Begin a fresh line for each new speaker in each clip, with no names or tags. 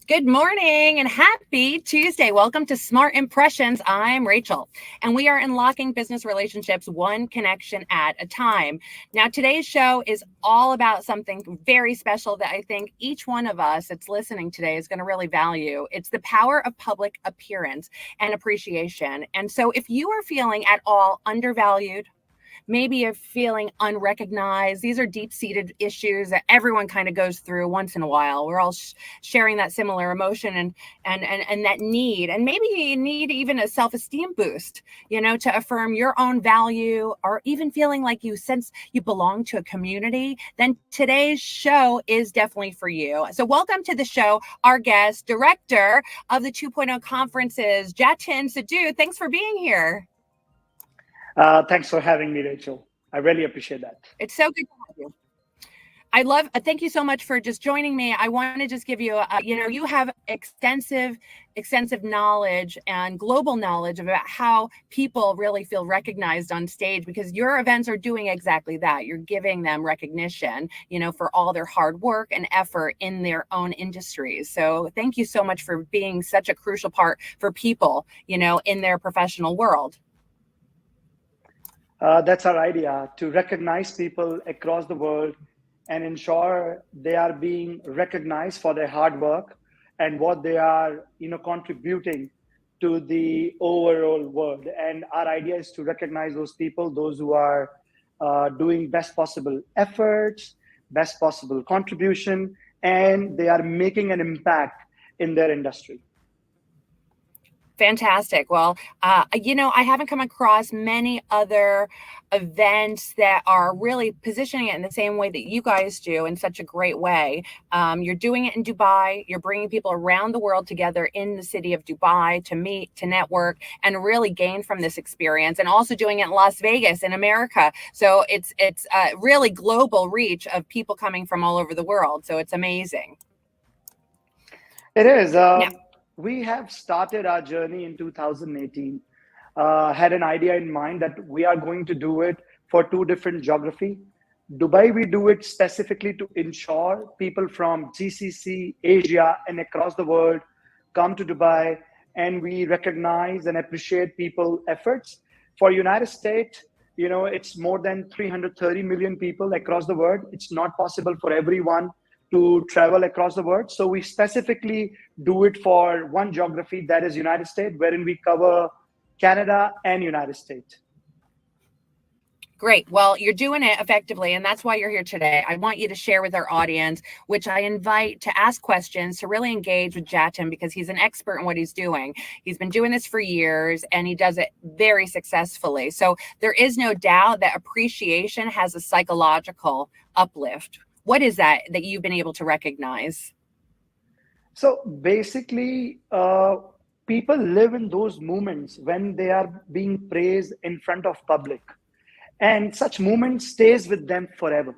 Good morning and happy Tuesday. Welcome to Smart Impressions. I'm Rachel, and we are unlocking business relationships one connection at a time. Now, today's show is all about something very special that I think each one of us that's listening today is going to really value. It's the power of public appearance and appreciation. And so, if you are feeling at all undervalued, maybe you're feeling unrecognized. These are deep-seated issues that everyone kind of goes through once in a while. We're all sharing that similar emotion and that need. And maybe you need even a self-esteem boost, to affirm your own value, or even feeling like you sense you belong to a community. Then today's show is definitely for you. So welcome to the show, our guest, director of the 2.0 conferences, Jatin Sidhu. Thanks for being here.
Thanks for having me, Rachel. I really appreciate that.
It's so good to have you. Thank you so much for just joining me. I want to just give you, you have extensive knowledge and global knowledge about how people really feel recognized on stage, because your events are doing exactly that. You're giving them recognition, for all their hard work and effort in their own industries. So thank you so much for being such a crucial part for people, in their professional world.
That's our idea, to recognize people across the world and ensure they are being recognized for their hard work and what they are, contributing to the overall world. And our idea is to recognize those people, those who are doing best possible efforts, best possible contribution, and they are making an impact in their industry.
Fantastic. Well, I haven't come across many other events that are really positioning it in the same way that you guys do, in such a great way. You're doing it in Dubai. You're bringing people around the world together in the city of Dubai to meet, to network, and really gain from this experience, and also doing it in Las Vegas in America. So it's a really global reach of people coming from all over the world. So it's amazing.
It is. We have started our journey in 2018, had an idea in mind that we are going to do it for two different geography. Dubai, we do it specifically to ensure people from GCC, Asia, and across the world come to Dubai, and we recognize and appreciate people's efforts. For United States, it's more than 330 million people across the world. It's not possible for everyone to travel across the world. So we specifically do it for one geography, that is United States, wherein we cover Canada and United States.
Great. Well, you're doing it effectively, and that's why you're here today. I want you to share with our audience, which I invite to ask questions, to really engage with Jatin, because he's an expert in what he's doing. He's been doing this for years, and he does it very successfully. So there is no doubt that appreciation has a psychological uplift. What is that you've been able to recognize?
So basically, people live in those moments when they are being praised in front of public. And such moments stays with them forever.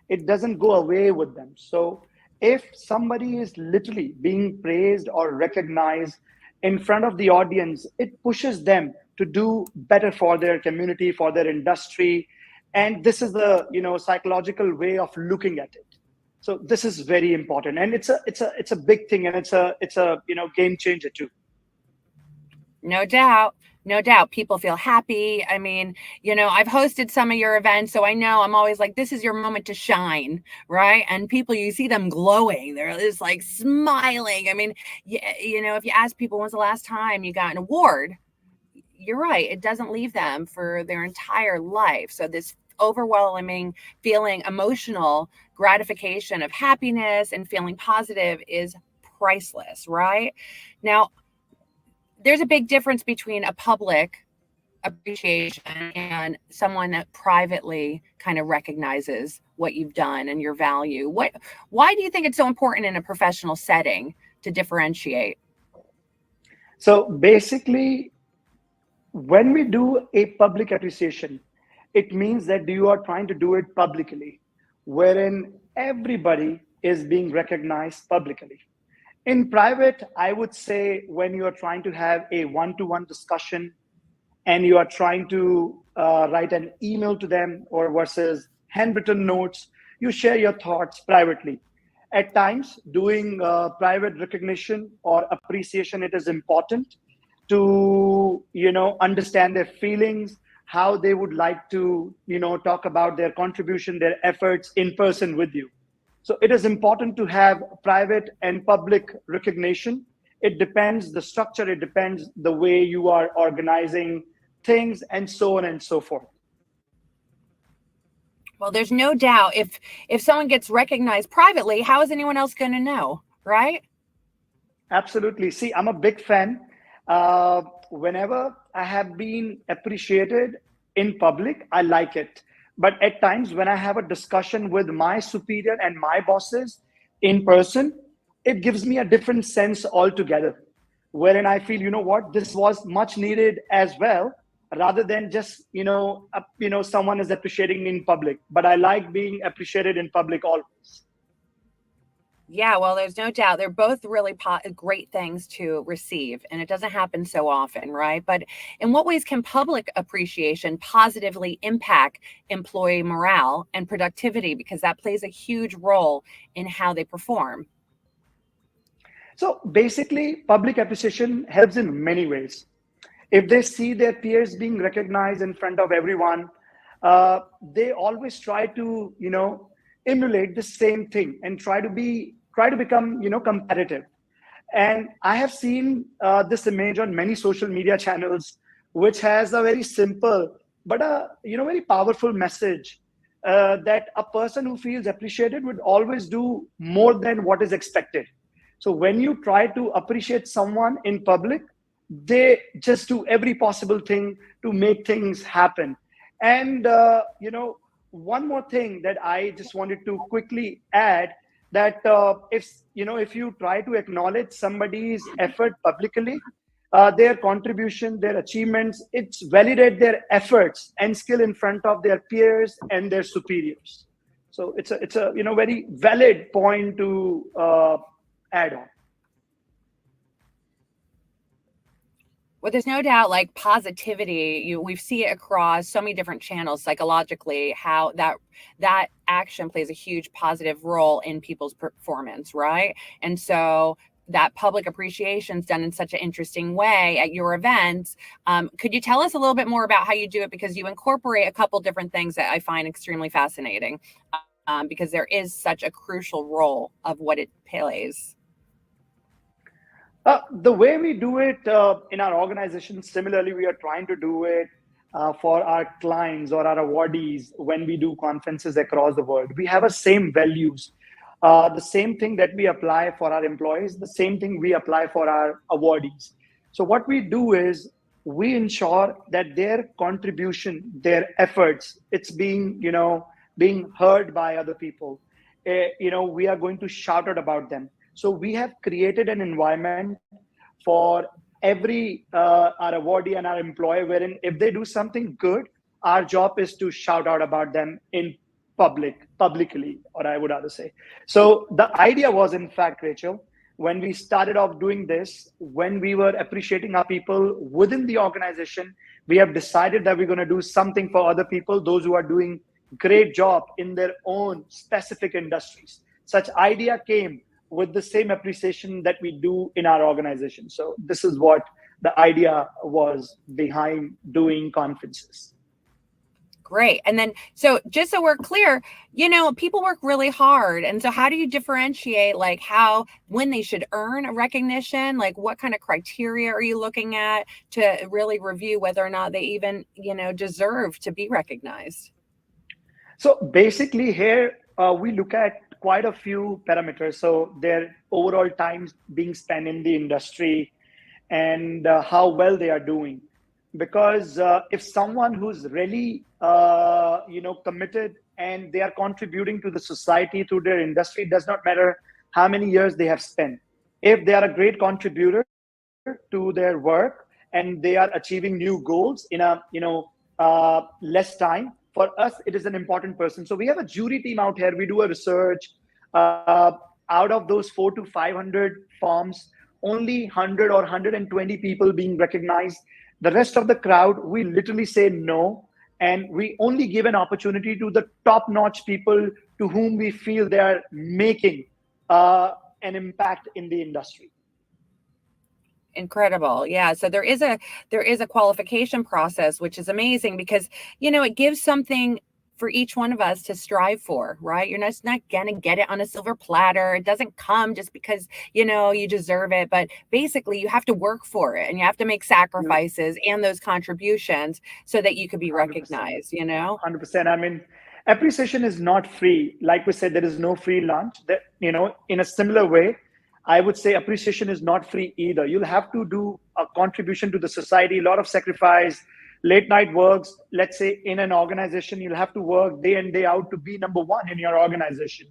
It doesn't go away with them. So if somebody is literally being praised or recognized in front of the audience, it pushes them to do better for their community, for their industry. And this is the psychological way of looking at it. So this is very important, and it's a big thing, and it's a game changer too.
No doubt. No doubt. People feel happy. I mean, I've hosted some of your events, so I know I'm always like, this is your moment to shine, right? And people, you see them glowing. They're just like smiling. I mean, if you ask people, when's the last time you got an award? You're right. It doesn't leave them for their entire life. So this overwhelming feeling, emotional gratification of happiness and feeling positive is priceless, right? Now, there's a big difference between a public appreciation and someone that privately kind of recognizes what you've done and your value. Why do you think it's so important in a professional setting to differentiate?
So basically, when we do a public appreciation, it means that you are trying to do it publicly, wherein everybody is being recognized publicly. In private, I would say, when you are trying to have a one-to-one discussion and you are trying to write an email to them, or versus handwritten notes, you share your thoughts privately. At times, doing private recognition or appreciation, it is important to understand their feelings, how they would like to talk about their contribution, their efforts in person with you. So it is important to have private and public recognition. It depends the structure, it depends the way you are organizing things, and so on and so forth.
Well, there's no doubt if someone gets recognized privately, how is anyone else going to know, right?
Absolutely. See, I'm a big fan. Whenever I have been appreciated in public, I like it. But at times, when I have a discussion with my superior and my bosses in person, it gives me a different sense altogether. Wherein I feel, you know what, this was much needed as well, rather than just someone is appreciating me in public. But I like being appreciated in public always.
Yeah, well, there's no doubt they're both really great things to receive, and it doesn't happen so often, right? But in what ways can public appreciation positively impact employee morale and productivity? Because that plays a huge role in how they perform.
So basically, public appreciation helps in many ways. If they see their peers being recognized in front of everyone, they always try to emulate the same thing and try to become competitive. And I have seen this image on many social media channels, which has a very simple but a very powerful message, that a person who feels appreciated would always do more than what is expected. So when you try to appreciate someone in public, they just do every possible thing to make things happen. And one more thing that I just wanted to quickly add, that if you try to acknowledge somebody's effort publicly, their contribution, their achievements, it's validate their efforts and skill in front of their peers and their superiors. So it's a very valid point to add on.
Well, there's no doubt, like positivity, we see it across so many different channels psychologically, how that action plays a huge positive role in people's performance, right? And so that public appreciation is done in such an interesting way at your events. Could you tell us a little bit more about how you do it? Because you incorporate a couple different things that I find extremely fascinating, because there is such a crucial role of what it plays.
The way we do it in our organization, similarly, we are trying to do it for our clients or our awardees when we do conferences across the world. We have a same values, the same thing that we apply for our employees, the same thing we apply for our awardees. So what we do is we ensure that their contribution, their efforts, it's being heard by other people. We are going to shout out about them. So we have created an environment for every our awardee and our employee, wherein if they do something good, our job is to shout out about them in publicly, or I would rather say. So the idea was, in fact, Rachel, when we started off doing this, when we were appreciating our people within the organization, we have decided that we're going to do something for other people, those who are doing great job in their own specific industries. Such idea came with the same appreciation that we do in our organization. So this is what the idea was behind doing conferences.
Great. And then, so just so we're clear, people work really hard. And so how do you differentiate like when they should earn a recognition? Like what kind of criteria are you looking at to really review whether or not they even, deserve to be recognized?
So basically here, we look at quite a few parameters. So their overall time being spent in the industry and how well they are doing. Because if someone who's really, committed and they are contributing to the society through their industry, it does not matter how many years they have spent. If they are a great contributor to their work and they are achieving new goals in a, less time, for us, it is an important person. So we have a jury team out here. We do a research. Out of those 400 to 500 forms, only 100 or 120 people being recognized. The rest of the crowd, we literally say no. And we only give an opportunity to the top-notch people to whom we feel they are making an impact in the industry.
Incredible. Yeah. So there is a qualification process, which is amazing because, it gives something for each one of us to strive for, right? You're not gonna get it on a silver platter. It doesn't come just because, you deserve it. But basically you have to work for it and you have to make
You know,
sacrifices and those contributions so that you could be
100%.
recognized.
100%. I mean, appreciation is not free. Like we said, there is no free lunch. That, in a similar way, I would say appreciation is not free either. You'll have to do a contribution to the society, a lot of sacrifice, late night works. Let's say in an organization, you'll have to work day in, day out to be number one in your organization.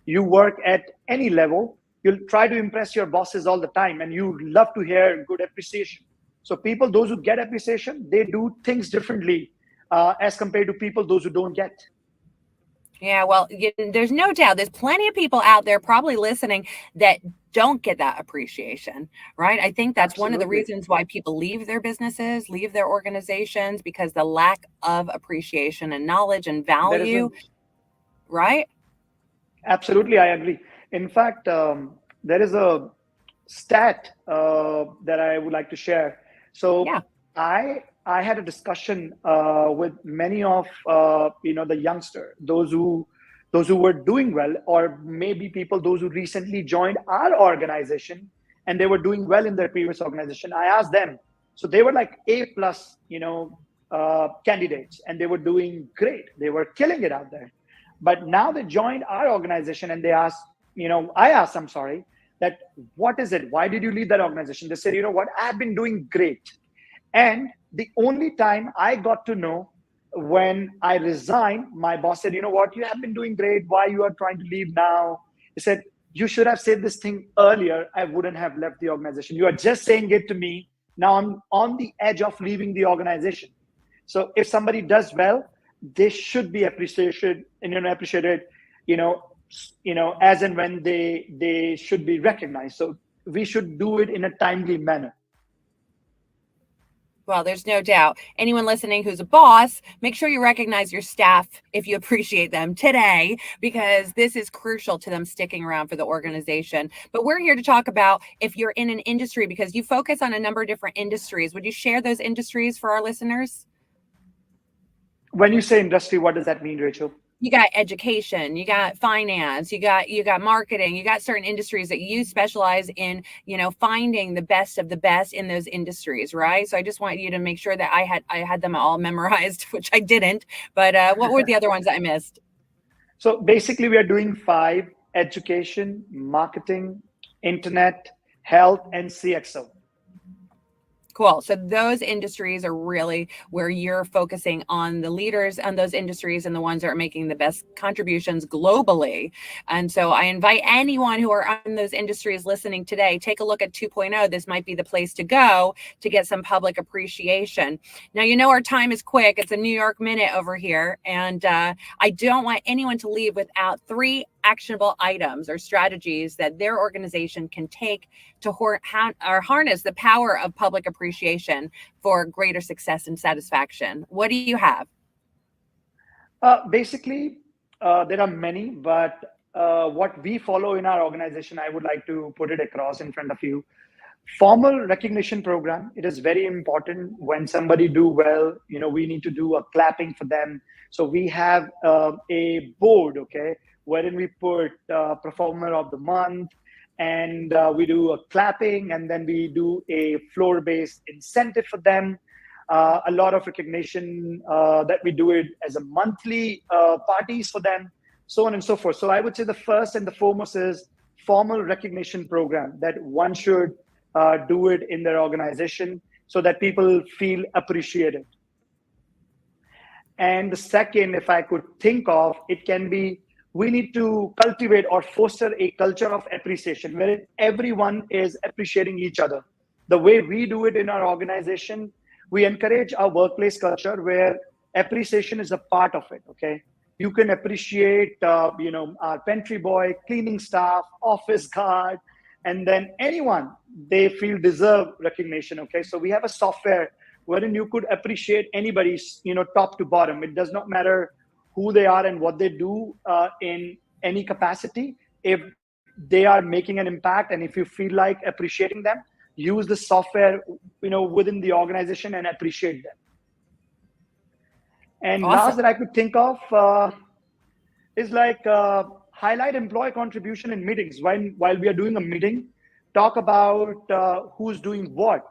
You work at any level, you'll try to impress your bosses all the time, and you love to hear good appreciation. So people, those who get appreciation, they do things differently as compared to people, those who don't get.
Yeah, well, there's no doubt there's plenty of people out there probably listening that don't get that appreciation, right? I think that's one of the
Absolutely.
reasons why people leave their businesses, leave their organizations, because the lack of appreciation and knowledge and
There is a
value, right?
Absolutely, I agree. In fact, there is a stat that I would like to share. So
Yeah.
I had a discussion with many of the youngster, those who were doing well, or maybe people those who recently joined our organization and they were doing well in their previous organization. I asked them, so they were like A plus, candidates, and they were doing great. They were killing it out there. But now they joined our organization and they asked, I asked, I'm sorry, that what is it? Why did you leave that organization? They said, you know what, I've been doing great. And the only time I got to know when I resigned, my boss said, you know what, you have been doing great. Why you are trying to leave now? He said, you should have said this thing earlier. I wouldn't have left the organization. You are just saying it to me. Now I'm on the edge of leaving the organization. So if somebody does well, they should be appreciated and appreciated, you know, as and when they should be recognized. So we should do it in a timely manner.
Well, there's no doubt. Anyone listening who's a boss, make sure you recognize your staff if you appreciate them today, because this is crucial to them sticking around for the organization. But we're here to talk about if you're in an industry, because you focus on a number of different industries. Would you share those industries for our listeners?
When you say industry, what does that mean, Rachel?
You got education, you got finance, you got marketing, you got certain industries that you specialize in, finding the best of the best in those industries, right? So I just want you to make sure that I had them all memorized, which I didn't. But what were the other ones that I missed?
So basically, we are doing five: education, marketing, internet, health, and CXO.
Cool. So those industries are really where you're focusing on the leaders and those industries and the ones that are making the best contributions globally. And so I invite anyone who are in those industries listening today, take a look at 2.0. This might be the place to go to get some public appreciation. Now, our time is quick. It's a New York minute over here. And I don't want anyone to leave without 3 actionable items or strategies that their organization can take to harness the power of public appreciation for greater success and satisfaction. What do you have?
Basically, there are many, but what we follow in our organization, I would like to put it across in front of you. Formal recognition program. It is very important when somebody do well. We need to do a clapping for them. So we have a board, okay, wherein we put performer of the month, and we do a clapping, and then we do a floor-based incentive for them. A lot of recognition that we do it as a monthly parties for them, so on and so forth. So I would say the first and the foremost is formal recognition program that one should do it in their organization so that people feel appreciated. And the second, if I could think of, it can be we need to cultivate or foster a culture of appreciation where everyone is appreciating each other. The way we do it in our organization, we encourage our workplace culture where appreciation is a part of it. Okay, you can appreciate, our pantry boy, cleaning staff, office guard, and then anyone they feel deserve recognition. Okay, so we have a software wherein you could appreciate anybody's, top to bottom. It does not matter who they are and what they do in any capacity. If they are making an impact, and if you feel like appreciating them, use the software, within the organization and appreciate them. And last
Awesome.
that I could think of is like highlight employee contribution in meetings. While we are doing a meeting, talk about who's doing what.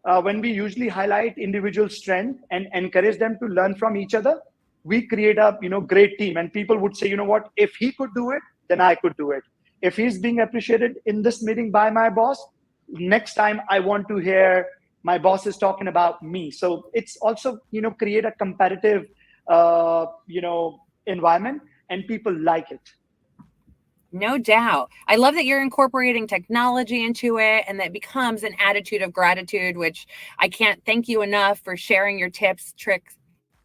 When we usually highlight individual strength and encourage them to learn from each other, we create a great team. And people would say, you know what, if he could do it, then I could do it. If he's being appreciated in this meeting by my boss, next time I want to hear my boss is talking about me. So it's also create a competitive environment, and people like it.
No doubt. I love that you're incorporating technology into it and that becomes an attitude of gratitude, which I can't thank you enough for sharing your tips, tricks,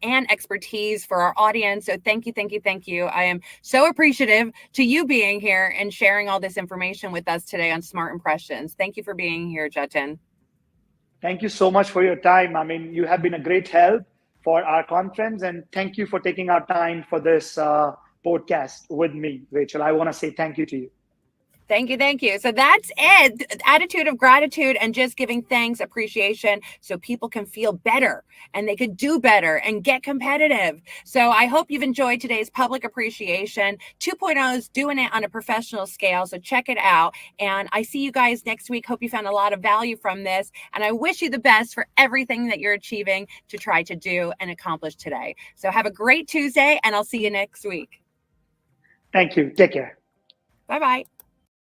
and expertise for our audience. So thank you, thank you, thank you. I am so appreciative to you being here and sharing all this information with us today on Smart Impressions. Thank you for being here, Jatin.
Thank you so much for your time. I mean, you have been a great help for our conference, and thank you for taking our time for this podcast with me, Rachel. I want to say thank you to you.
Thank you. Thank you. So that's it. Attitude of gratitude and just giving thanks, appreciation, so people can feel better and they could do better and get competitive. So I hope you've enjoyed today's public appreciation. 2.0 is doing it on a professional scale. So check it out. And I see you guys next week. Hope you found a lot of value from this. And I wish you the best for everything that you're achieving to try to do and accomplish today. So have a great Tuesday, and I'll see you next week.
Thank you. Take care.
Bye-bye.